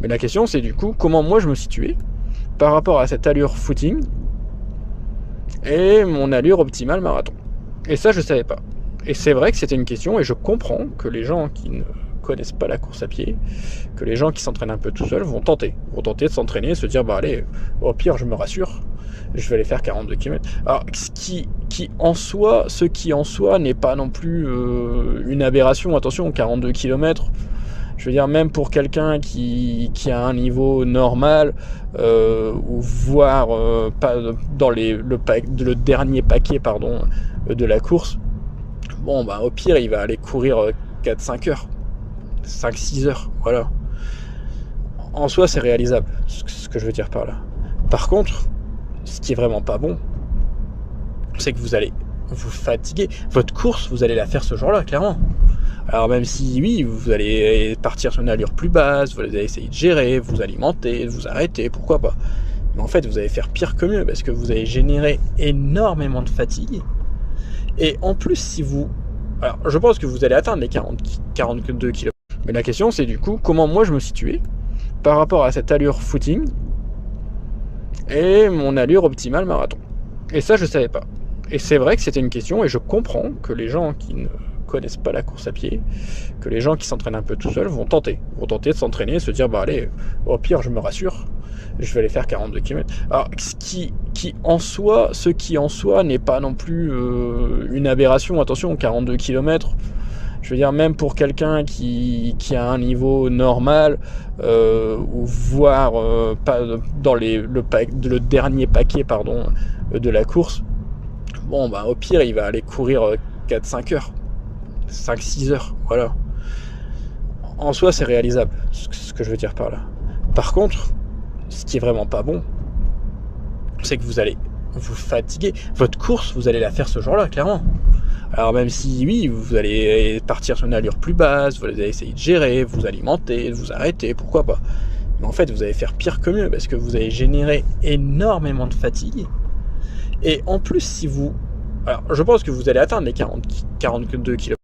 Mais la question, c'est du coup, comment moi je me situais par rapport à cette allure footing et mon allure optimale marathon. Et ça, je savais pas. Et c'est vrai que c'était une question, et je comprends que les gens qui ne connaissent pas la course à pied, que les gens qui s'entraînent un peu tout seuls vont tenter de s'entraîner, se dire, bah allez, au pire, je me rassure, je vais aller faire 42 km. Alors, ce qui en soi n'est pas non plus une aberration. Attention, 42 km, je veux dire, même pour quelqu'un qui a un niveau normal, ou voire pas dans le dernier paquet de la course, bon, bah, au pire, il va aller courir 4-5 heures, 5-6 heures, voilà. En soi, c'est réalisable, ce que je veux dire par là. Par contre, ce qui est vraiment pas bon, c'est que vous allez vous fatiguer. Votre course, vous allez la faire ce jour-là, clairement. Alors même si, oui, vous allez partir sur une allure plus basse, vous allez essayer de gérer, vous alimenter, vous arrêter, pourquoi pas. Mais en fait, vous allez faire pire que mieux, parce que vous allez générer énormément de fatigue. Et en plus, si vous... Alors, je pense que vous allez atteindre les 42 km. Mais la question, c'est du coup, comment moi je me situais par rapport à cette allure footing et mon allure optimale marathon. Et ça, je savais pas. Et c'est vrai que c'était une question, et je comprends que les gens qui ne connaissent pas la course à pied, que les gens qui s'entraînent un peu tout seuls vont tenter de s'entraîner, se dire, bah allez, au pire, je me rassure, je vais aller faire 42 km. Alors, ce qui en soi n'est pas non plus une aberration. Attention, 42 km, je veux dire, même pour quelqu'un qui a un niveau normal, ou voire pas dans le dernier paquet de la course, bon, bah, au pire, il va aller courir 4-5 heures, 5-6 heures, voilà. En soi, c'est réalisable, ce que je veux dire par là. Par contre, ce qui est vraiment pas bon, c'est que vous allez vous fatiguer. Votre course, vous allez la faire ce jour-là, clairement. Alors même si, oui, vous allez partir sur une allure plus basse, vous allez essayer de gérer, vous alimenter, vous arrêter, pourquoi pas. Mais en fait, vous allez faire pire que mieux, parce que vous allez générer énormément de fatigue. Et en plus, si vous... Alors, je pense que vous allez atteindre les 42 km.